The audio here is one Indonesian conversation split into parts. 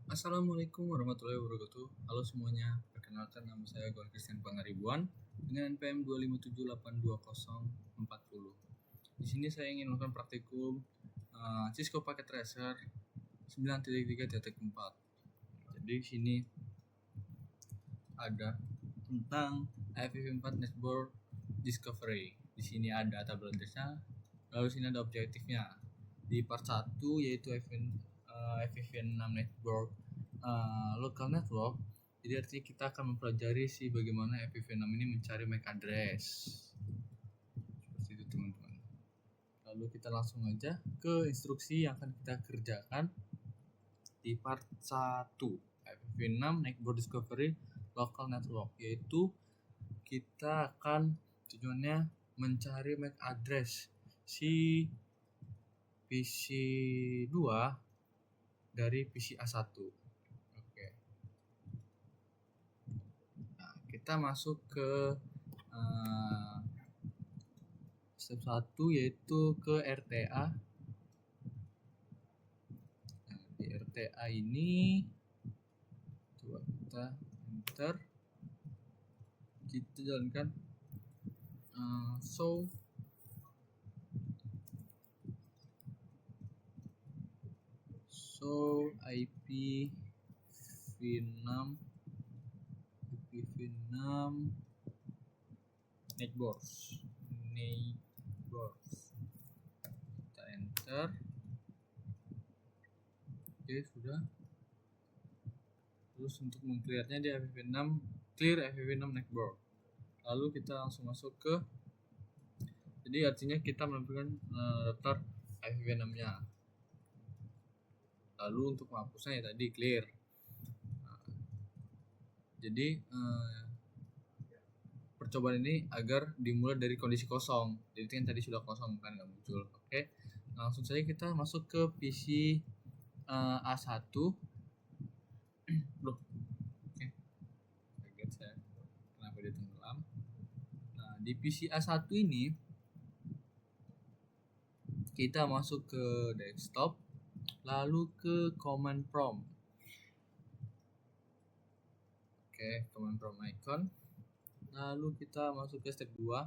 Assalamualaikum warahmatullahi wabarakatuh. Halo semuanya, perkenalkan nama saya Gol Christian Pangaribuan dengan NPM 257820440. Di sini saya ingin melakukan praktikum Cisco Packet Tracer 9.3.4. Jadi di sini ada tentang FFmpeg Network Discovery. Di sini ada tabel address-nya, lalu sini ada objektifnya. Di part 1 yaitu FFN6 Network Local Network. Jadi artinya kita akan mempelajari bagaimana FFN6 ini mencari MAC address. Seperti itu teman-teman. Lalu kita langsung aja ke instruksi yang akan kita kerjakan di part 1 FFN6 Network Discovery Local Network, yaitu kita akan tujuannya mencari MAC address si PC2 dari PC A1. Oke. Nah, kita masuk ke step 1 yaitu ke RTA. Nah, di RTA ini coba kita enter, kita jalankan show IPv6 neighbors. Kita enter. Oke, sudah. Terus untuk meng-clearnya di FFP6, clear FFP6 neighbor. Lalu kita langsung masuk ke, jadi artinya kita menampilkan daftar FFP6-nya. Lalu untuk menghapusnya ya tadi clear. Nah, jadi percobaan ini agar dimulai dari kondisi kosong. Jadi kan tadi sudah kosong kan, nggak muncul. Oke, langsung saja kita masuk ke PC A1. Loh, oke, kaget saya kenapa dia tenggelam. Nah, di PC A1 ini kita masuk ke desktop, lalu ke command prompt. Oke, command prompt icon. Lalu kita masuk ke step 2.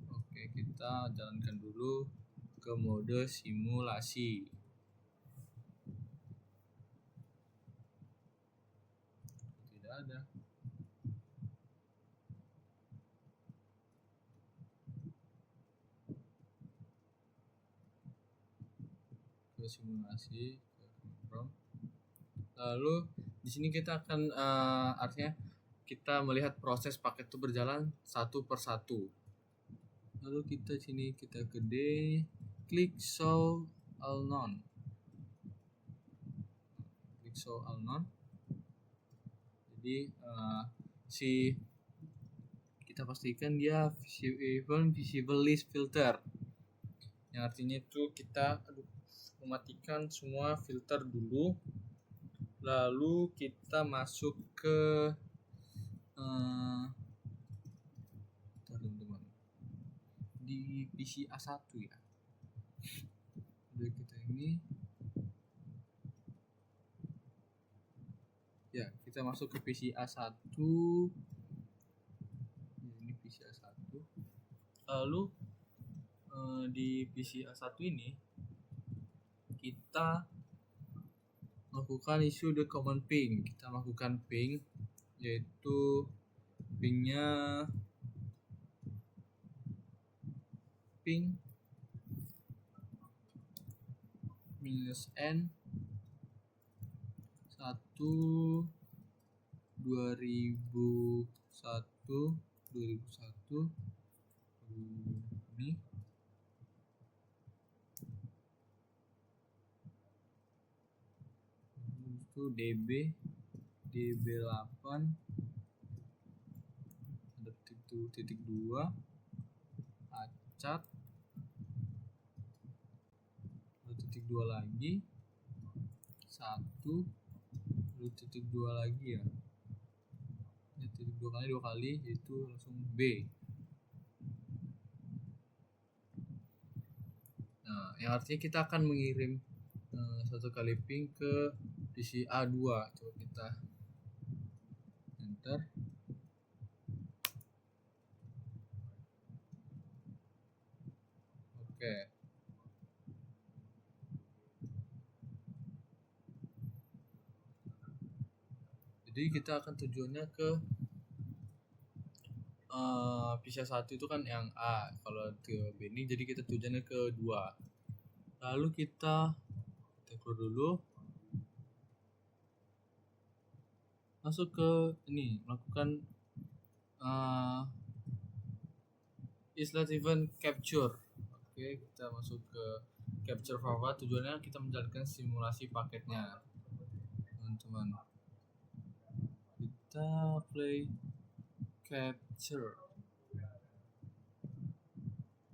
Oke, kita jalankan dulu ke mode simulasi. Tidak ada. Ke simulasi, ke prompt. Lalu di sini kita akan artinya kita melihat proses paket itu berjalan satu per satu. Lalu kita sini kita ke D, klik show all none. Klik show all none. Jadi kita pastikan dia visible list filter. Yang artinya itu kita mematikan semua filter dulu. Lalu kita masuk ke teman-teman di PC A1 ya. Udah kita ini ya, kita masuk ke PC A1. Ini PC A1. Lalu di PC A1 ini kita lakukan issue the command ping. Kita lakukan ping, yaitu pingnya ping -n 1 2001 ini itu db8 ada titik 2 acat, ada titik 2 lagi 1, lalu titik 2 lagi ya, titik 2 kali itu langsung B. Nah, yang artinya kita akan mengirim satu kali ping ke PC A2. Coba kita enter. Oke. Jadi kita akan tujuannya ke PC 1 itu kan yang A, kalau ke B ini jadi kita tujuannya ke 2. Lalu kita keluar dulu, masuk ke ini, melakukan islet event capture. Oke, kita masuk ke capture forward. Tujuannya kita menjalankan simulasi paketnya, teman-teman. Kita play capture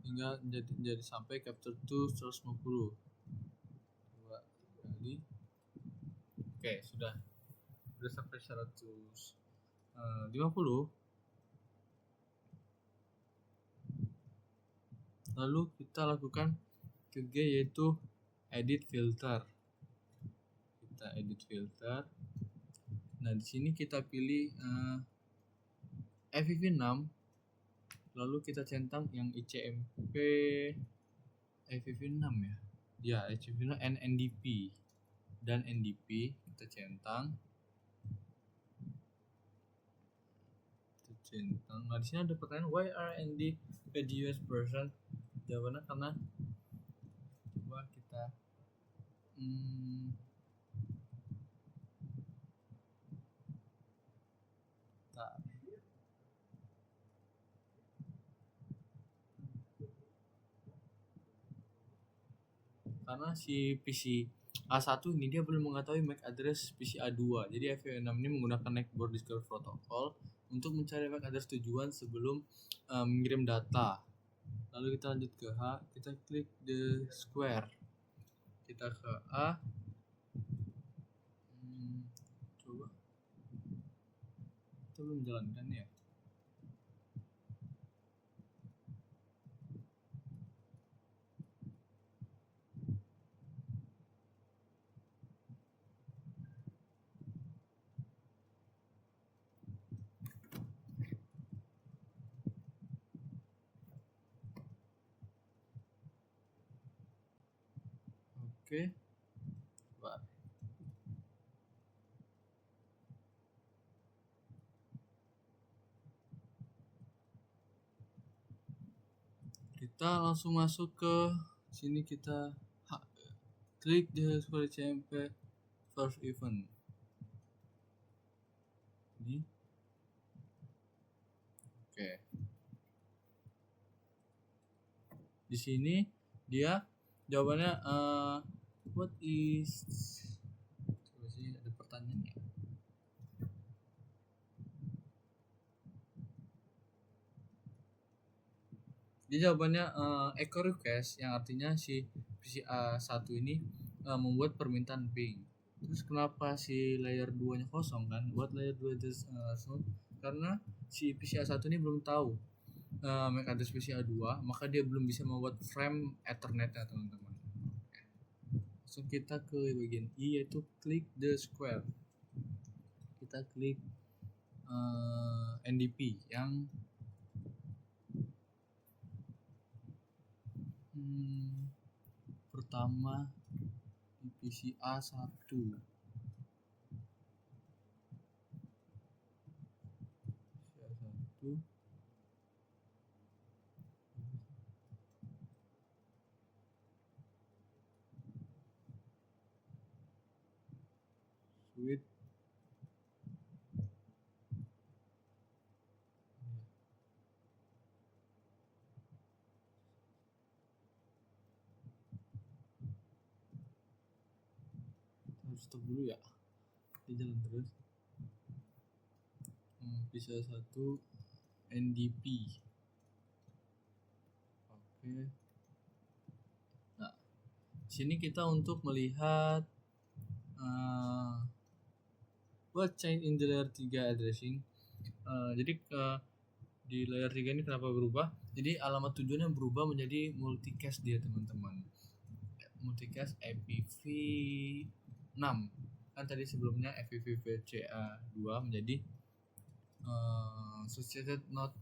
hingga jadi sampai capture to 150. Coba kali. Oke, sudah sampai 150. Lalu kita lakukan ketiga, yaitu edit filter. Kita edit filter. Nah, di sini kita pilih FFV6, lalu kita centang yang ICMP FFV6 ya. Ya, FFV6 NDP dan NDP kita centang. Nah, di sini ada pertanyaan, why are ND PGUS version? Jawabannya karena coba kita karena si PC A1 ini dia belum mengetahui MAC address PC A2. Jadi FFV6 ini menggunakan Netboard Discovery Protocol untuk mencari MAC address tujuan sebelum mengirim data. Lalu kita lanjut ke H, kita klik the square. Kita ke A. Coba. Kita belum menjalankan ya. Oke. Coba. Kita langsung masuk ke sini, kita klik the square CMP first event. Ini. Oke. Di sini dia jawabannya what is, coba sih ada pertanyaan ya. Dia jawabannya echo request, yang artinya si PCA1 ini membuat permintaan ping. Terus kenapa si layer 2 nya kosong kan? Buat layer 2 just karena si PCA1 ini belum tahu MAC address PCA2, maka dia belum bisa membuat frame Ethernet ya teman-teman. So kita ke bagian I, yaitu klik the square. Kita klik NDP yang pertama di PCA1. Sweet. Harus stop dulu ya, dia jalan terus. Bisa 1 NDP. Oke. Nah, sini kita untuk melihat what change in the layer 3 addressing. Jadi di layer 3 ini kenapa berubah? Jadi alamat tujuannya berubah menjadi multicast dia teman-teman. multicast IPv6. Kan tadi sebelumnya IPv4 menjadi Associated Not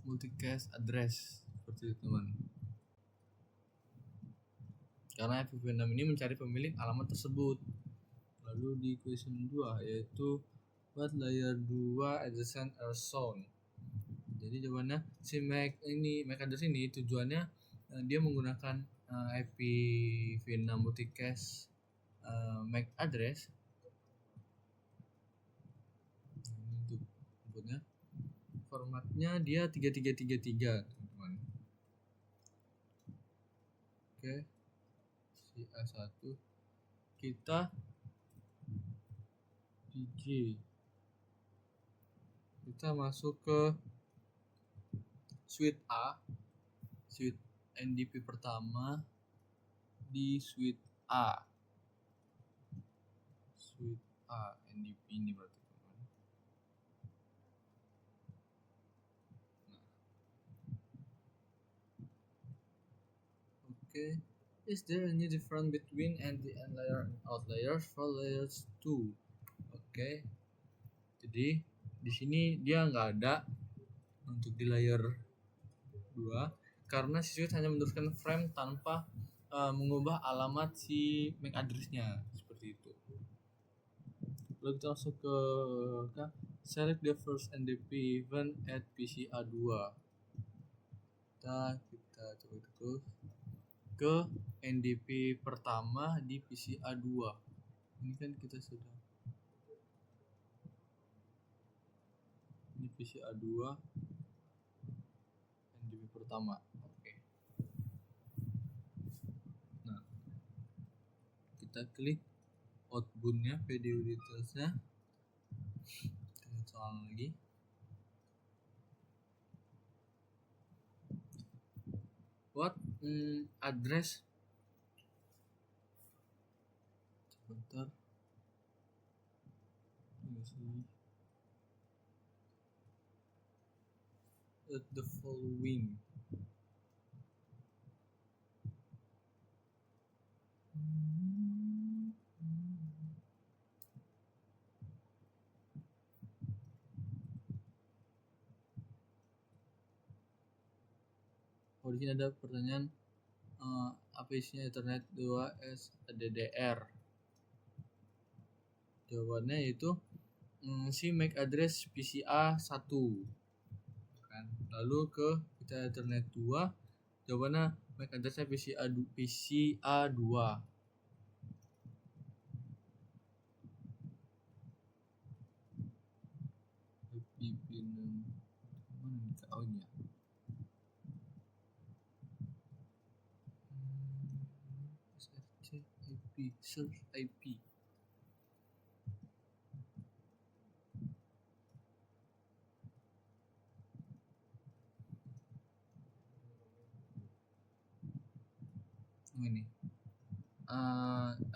Multicast Address, seperti itu teman. Karena IPv6 ini mencari pemilik alamat tersebut. Lalu di question 2 yaitu what layer 2 adjacent are shown. Jadi jawabannya si MAC address ini tujuannya dia menggunakan IPv6 multicast MAC address. Ini untuk inputnya. Formatnya dia 3333 teman-teman. Oke. Si A1 kita DJ. Kita masuk ke suite A, suite NDP pertama di suite A. Suite A NDP ini berarti teman. Oke. Is there any difference between ND layer and out layers for layers 2? Oke. Jadi di sini dia nggak ada untuk di layer 2 karena si switch hanya meneruskan frame tanpa mengubah alamat si MAC address-nya, seperti itu. Lalu kita masuk ke select the first NDP event at PCA2. Kita coba terus ke NDP pertama di PCA2. Ini kan kita sudah ini PCA2 NDP pertama. Oke. Nah, kita klik outbound-nya, video details-nya. Kita soal lagi. What address? Sebentar. At the following. Oh, di sini ada pertanyaan apa isinya Ethernet 2S DDR. Jawabannya yaitu si MAC address PCA 1 kan. Lalu ke kita Ethernet 2, jawabannya MAC addressnya PCA 2. Oh ini ya. IP, search IP. Ini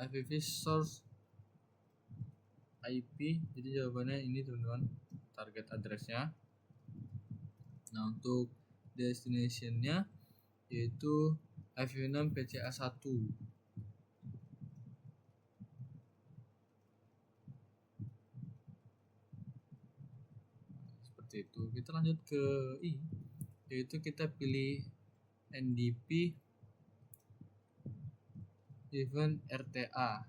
IPv source IP. Jadi jawabannya ini teman-teman, target addressnya. Nah, untuk destination-nya yaitu IPv6 PCA1. Seperti itu. Kita lanjut ke I, yaitu kita pilih NDP event RTA.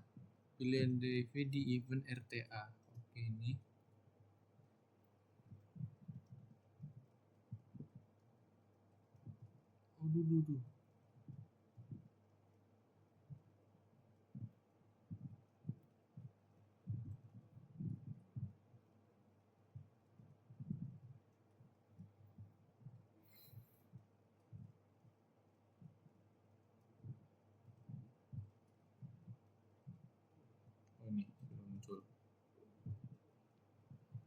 Pilih NDP di event RTA. Oke, ini. Duh. Oh, ini sudah muncul.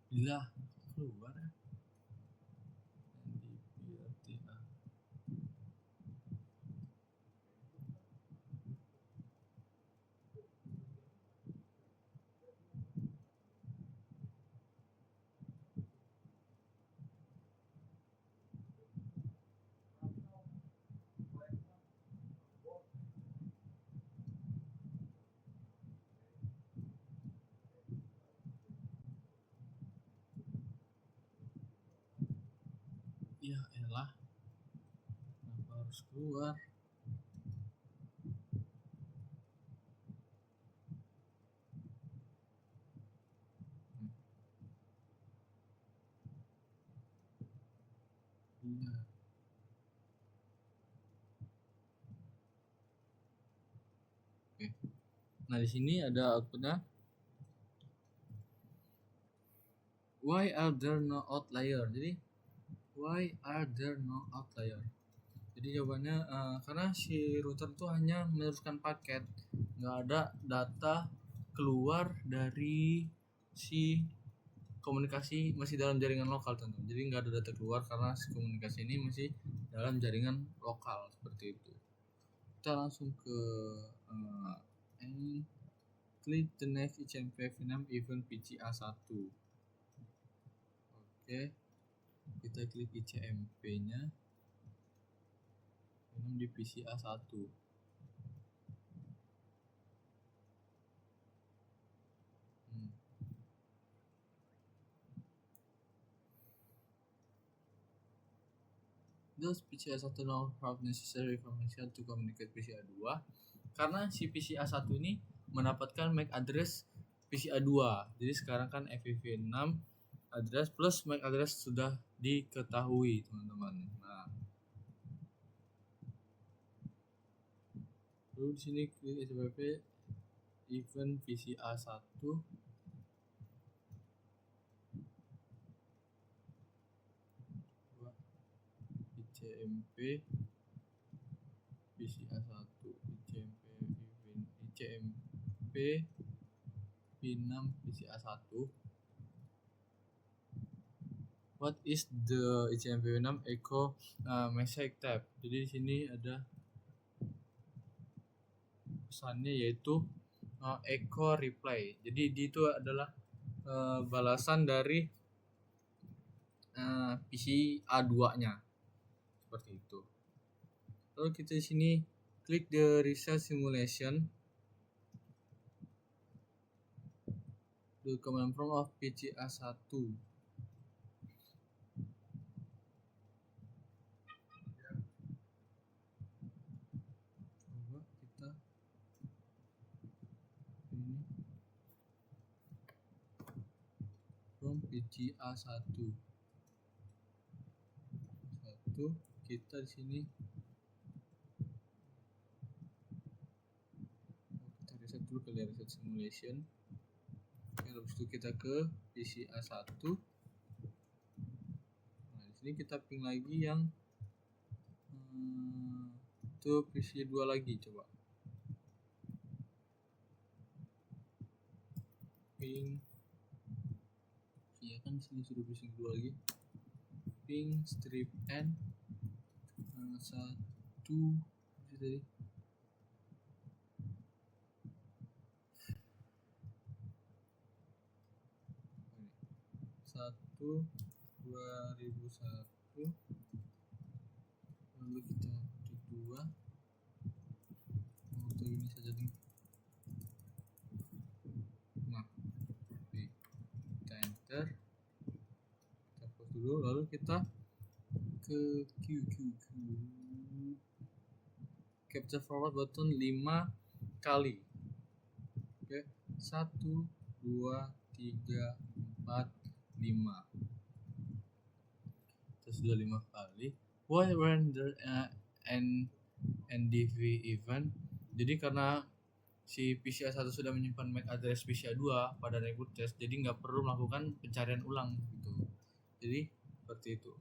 Bila keluar NDP RTA. Ya elah, kenapa harus keluar? Iya. Oke. Nah di sini ada outputnya. Why are there no outlier? Jadi why are there no outlier? Jadi jawabannya karena si router tuh hanya meneruskan paket, nggak ada data keluar dari si komunikasi, masih dalam jaringan lokal tentu. Jadi nggak ada data keluar karena si komunikasi ini masih dalam jaringan lokal seperti itu. Kita langsung ke and click the next ICMP v6 event PCA1. Oke, kita klik ICMP nya di PCA1. Thus PCA1 now have necessary information to communicate PCA2 karena si PCA1 ini mendapatkan MAC address PCA2. Jadi sekarang kan FVV6 address plus MAC address sudah diketahui, teman-teman. Nah, lalu di sini klik SPP event PCA1. ICMP PCA1 ICMP event ICMP P6 PCA1. What is the ICMP P6 echo message type? Jadi di sini ada pesannya yaitu echo reply. Jadi itu adalah balasan dari PCA2-nya. Seperti itu. Lalu kita di sini klik the reset simulation. The command prompt of PCA1. Coba kita ini from PCA1. Kita di sini kita reset dulu kali ya, reset simulation. Habis itu kita ke PCA1. Nah, di sini kita ping lagi yang itu PCA2 lagi, coba. Ping. Iya kan sini sudah PCA2 lagi. Ping strip n 1 tadi 2001, lalu kita klik 2 untuk ini saja nih. Nah, kita enter, kita close dulu, lalu kita ke Q capture forward button 5 kali. Oke, 1 2 3 4 5. Terus sudah 5 kali. Why when there an NDV event? Jadi karena si PCA1 sudah menyimpan MAC address PCA2 pada reboot test, jadi nggak perlu melakukan pencarian ulang gitu. Jadi seperti itu.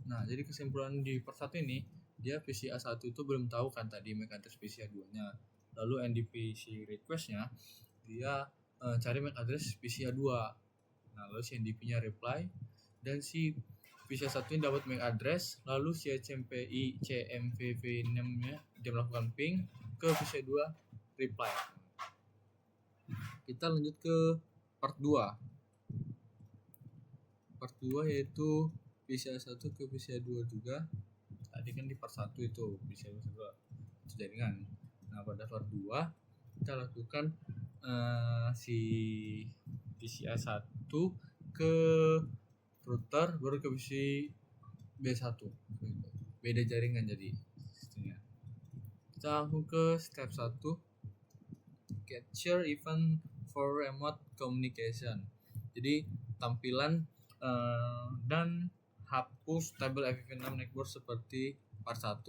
Nah, jadi kesimpulan di part 1 ini, dia PCA1 itu belum tahu kan tadi MAC address PCA2-nya. Lalu NDPC request-nya dia cari MAC address PCA2. Nah, lalu si NDP-nya reply dan si PCA1 ini dapat MAC address, lalu si CMPI CMVV6-nya dia melakukan ping ke PCA2 reply. Kita lanjut ke part 2. Part 2 yaitu PCA1 ke PCA2 juga. Tadi kan di part 1 itu PCA2 itu jaringan. Nah, pada part 2 kita lakukan si PCA1 ke router baru ke B1 beda jaringan. Jadi sistemnya kita langsung ke step 1, capture event for remote communication. Jadi tampilan dan hapus tabel FFmpeg network seperti part 1.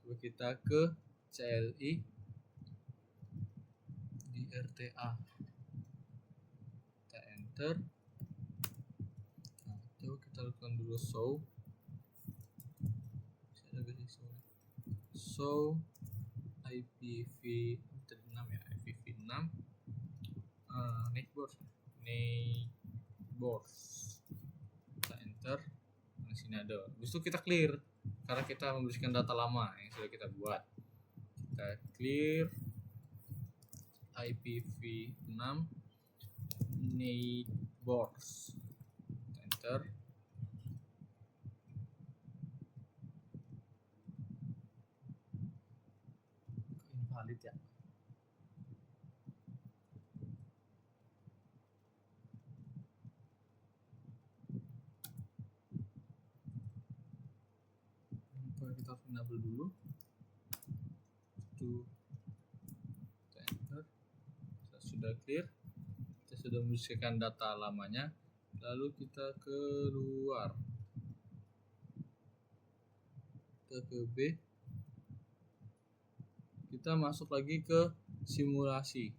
Coba kita ke CLI di RTA, kita enter. Nah, coba kita lakukan dulu show IPv6 ya, IPv6 network kita enter. Di sini ada. Habis itu kita clear karena kita membersihkan data lama yang sudah kita buat. Kita clear IPv6 neighbors, enter. Invalid ya. Kita enable dulu. Kita enter. Kita sudah clear. Kita sudah membersihkan data lamanya. Lalu kita keluar. Kita ke B. Kita masuk lagi ke simulasi.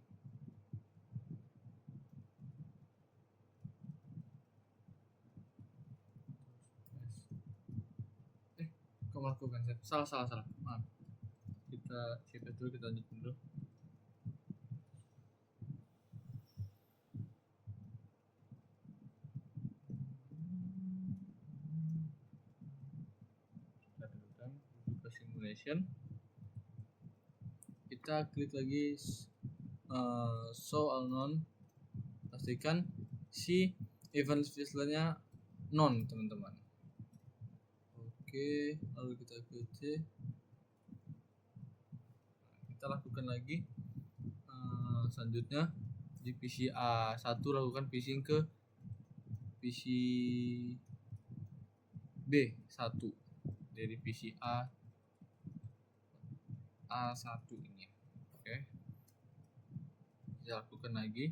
Melakukan salah. Maaf. Kita save dulu, kita lanjut dulu. Kita tekan ke simulation. Kita klik lagi show all known. Pastikan si event fizzlernya non, teman-teman. Oke, lalu kita ke C. Kita lakukan lagi selanjutnya di PC A1 lakukan phishing ke PC B1 dari PC A1 ini. Oke. Kita lakukan lagi.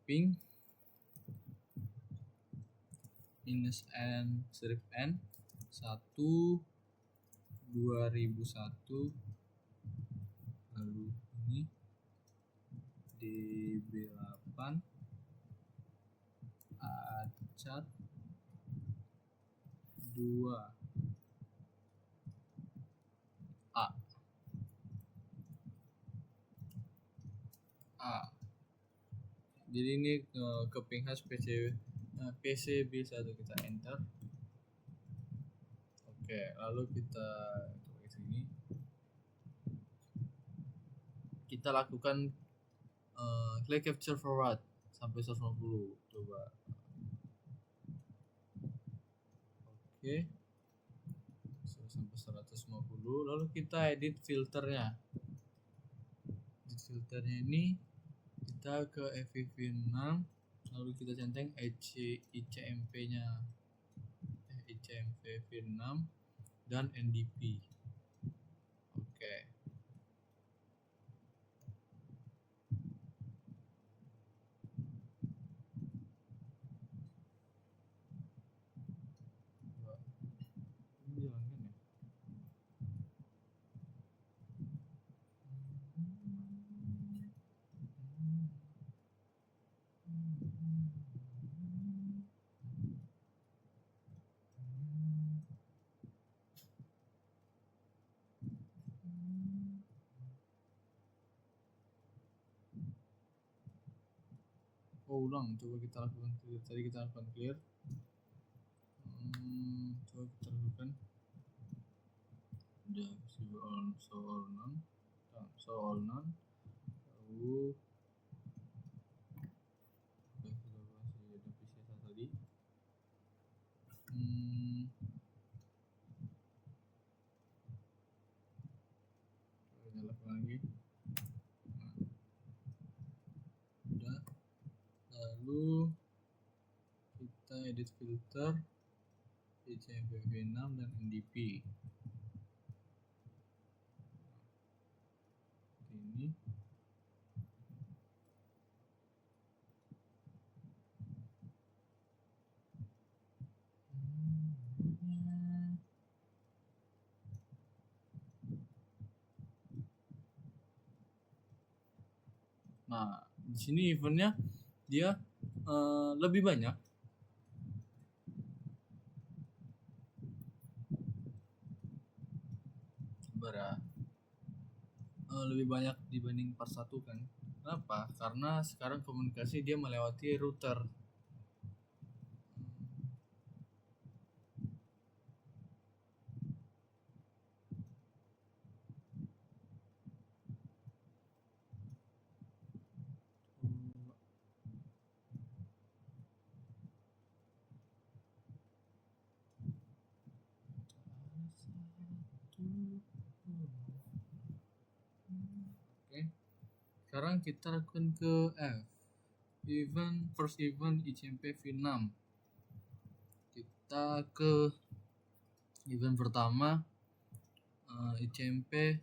Ping -n strip n 1 2001, lalu ini DB8 acat 2 A. Jadi ini ke ping hash PCB1, kita enter. Oke, lalu kita coba ke sini. Kita lakukan play capture forward sampai 150. Coba. Oke. Sampai 150. Lalu kita edit filternya. Edit filternya ini kita ke FFV6, lalu kita centang ICMP-nya, ICMP V6 dan NDP. Oke. Ini jalankan ya. Ulang, coba kita lakukan clear. Tadi kita lakukan clear. Coba kita lakukan. Udah show all none. Lalu kita masih ada PC tadi. kita edit filter ICMP-v6 dan NDP. Ini nah, di sini eventnya dia lebih banyak. Lebih banyak dibanding part 1 kan. Kenapa? Karena sekarang komunikasi dia melewati router. Oke. Sekarang kita lakukan ke F. First event ICMP v6. Kita ke event pertama ICMP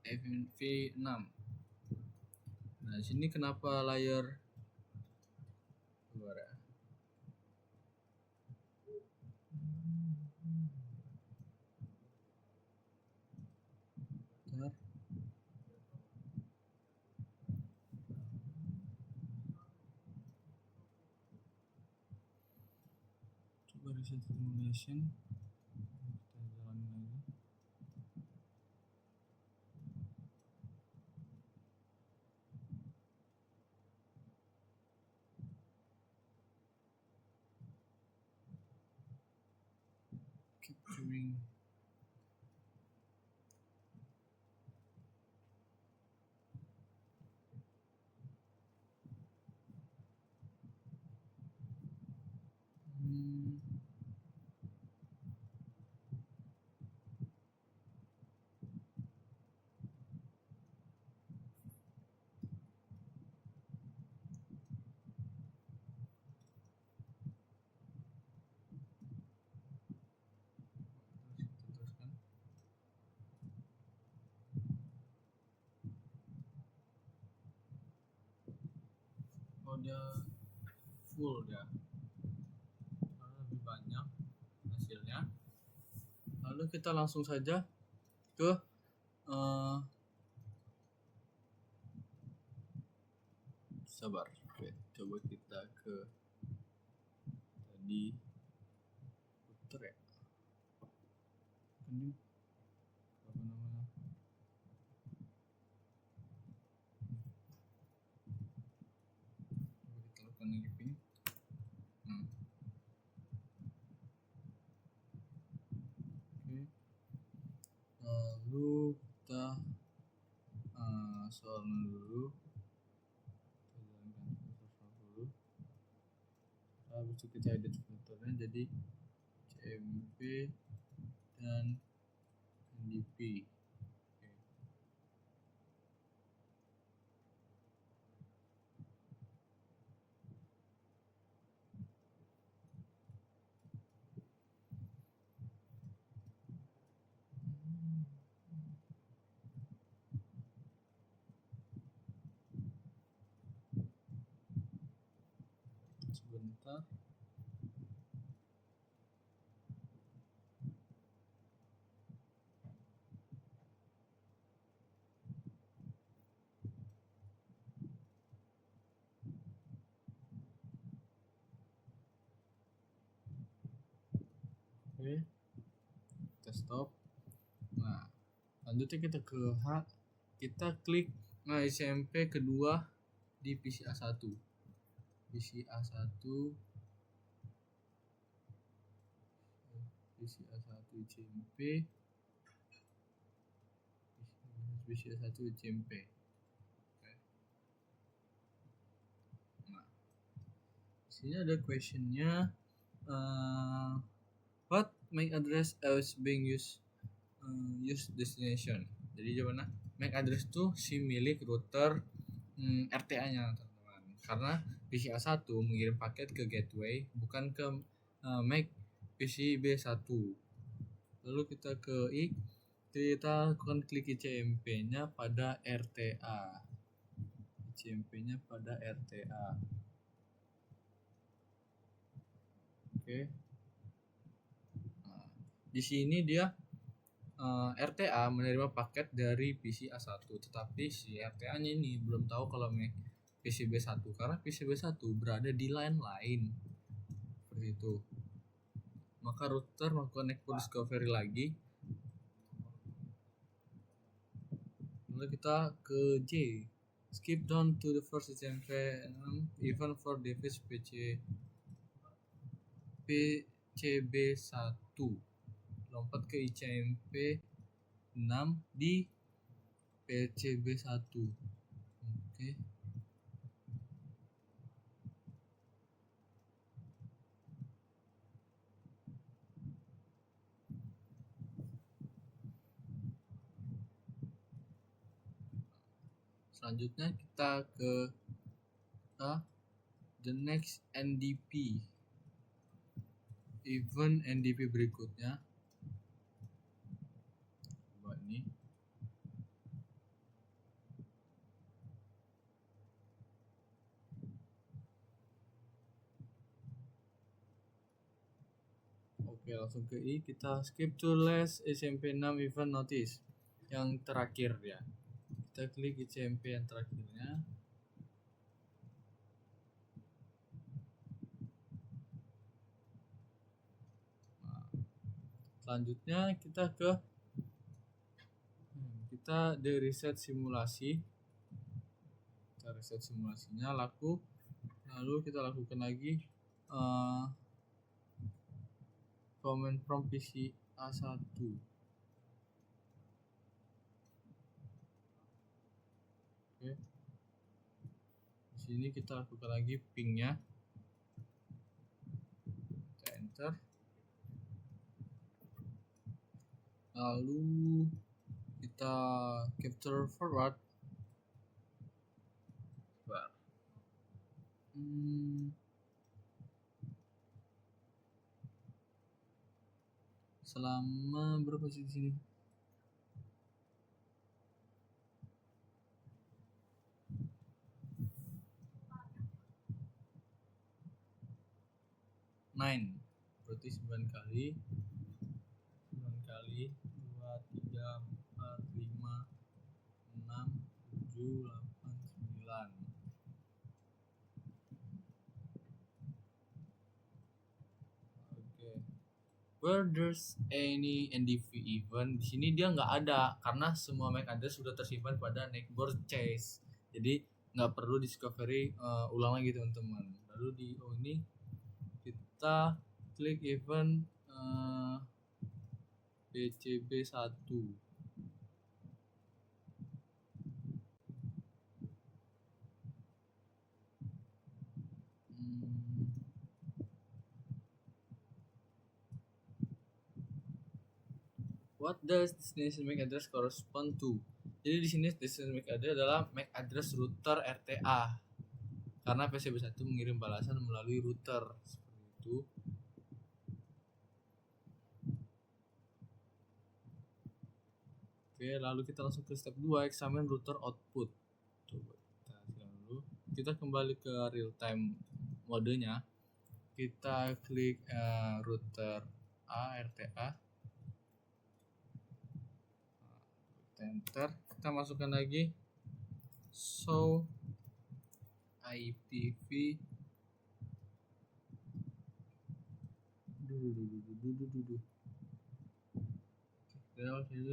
v6. Nah, sini kenapa layar luar ya? Bentar. Coba reset simulation. Kita jalanin lagi. Capturing. Teruskan. Oh, dia full ya. Lebih banyak hasilnya. Lalu kita langsung saja ke sabar. Oke, coba kita ke tadi puter ya. Ini apa namanya? Coba kita lakukan lagi ping. Oke. Lalu kita soal dulu. Habis itu kita edit filternya jadi CMP dan NDP. Sebentar. Oke, kita stop. Nah, lanjutnya kita ke H, kita klik ICMP kedua di PCA1 ICMP PCA1 ICMP. Oke. Nah, sini ada questionnya, what MAC address is being used destination. Jadi gimana? MAC address tuh si milik router RTA nya, teman-teman. karena PCA1 mengirim paket ke gateway bukan ke MAC PCB1. Lalu kita ke I, kita akan klik ICMP-nya pada RTA. ICMP-nya pada RTA. Oke. Nah, di sini dia RTA menerima paket dari PCA1, tetapi si RTA-nya ini belum tahu kalau PCB1 karena PCB1 berada di line lain. Seperti itu. Maka router melakukan network discovery lagi. Lalu kita ke J. Skip down to the first ICMP even for device PCB1. Lompat ke ICMP 6 di PCB1. Oke. Selanjutnya kita ke the next NDP. Event NDP berikutnya. Coba ini. Oke, langsung ke I, kita skip to last ICMP6 event notice yang terakhir ya. Kita klik ICMP yang terakhirnya. Nah, selanjutnya kita ke the reset simulasi. Kita reset simulasinya lalu kita lakukan lagi command prompt PCA1. Oke. Di sini kita lakukan lagi pingnya. Kita enter. Lalu kita capture forward. Selama berapa sih di sini? Berarti 9 kali 2, 3, 4, 5, 6, 7, 8, 9. Oke. Where there's any NDV event, di sini dia nggak ada karena semua MAC address sudah tersimpan pada netboard chase. Jadi nggak perlu discovery ulang lagi teman-teman. Lalu di ini kita klik event PCB1. What does destination MAC address correspond to? Jadi di sini destination MAC address adalah MAC address router RTA. Karena PCB1 mengirim balasan melalui router seperti itu. Oke, lalu kita langsung ke step 2, examine router output. Coba kita silang dulu. Kita kembali ke real time modenya. Kita klik router A RTA. Kita enter. Kita masukkan lagi show IPv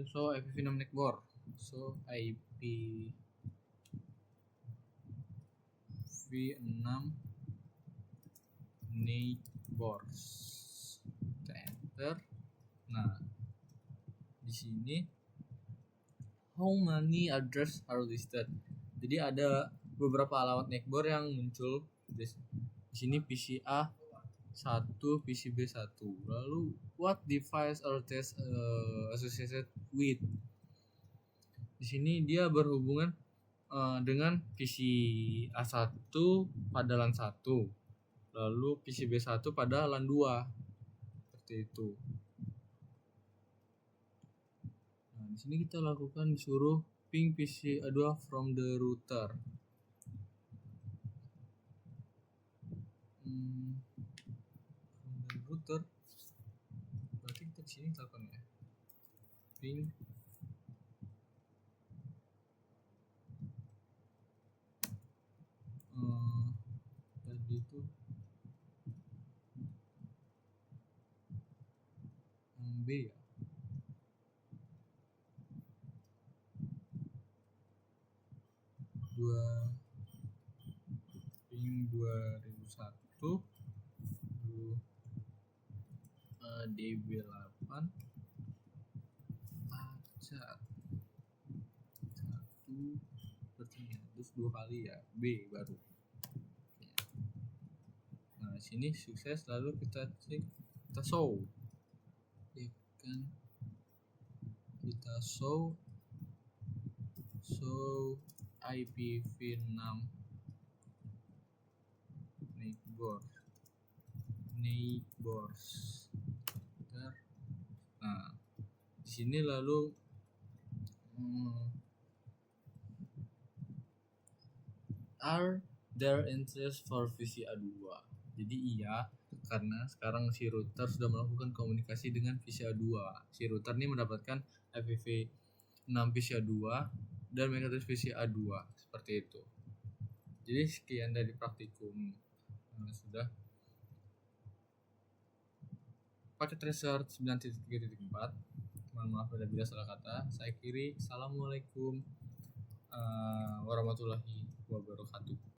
so IPv6 network, so IPv6 neighbors. Kita enter. Nah, di sini how many address are listed. Jadi ada beberapa alamat network yang muncul di sini PCA 1, PCB1. Lalu what device or test associated with. Di sini dia berhubungan dengan visi A1 pada LAN 1, lalu visi B1 pada LAN 2, seperti itu. Nah, di sini kita lakukan disuruh ping visi A2 from the router. From the router, berarti kita di sini lakukan ya, ping tadi itu yang B ya, ping 2001 DB8 acat 1 berarti ya, terus 2 kali ya B baru. Nah sini sukses, lalu kita cek, kita show ya kan, kita show IPv6 neighbors. Nah di sini lalu are there interest for VCA2? Jadi iya, karena sekarang si router sudah melakukan komunikasi dengan VCA2. Si router ini mendapatkan IPv6 VCA2 dan MAC VCA2, seperti itu. Jadi sekian dari praktikum sudah paket research 9.3.4. Mohon maaf apabila salah kata. Saya kiri. Assalamualaikum warahmatullahi wabarakatuh.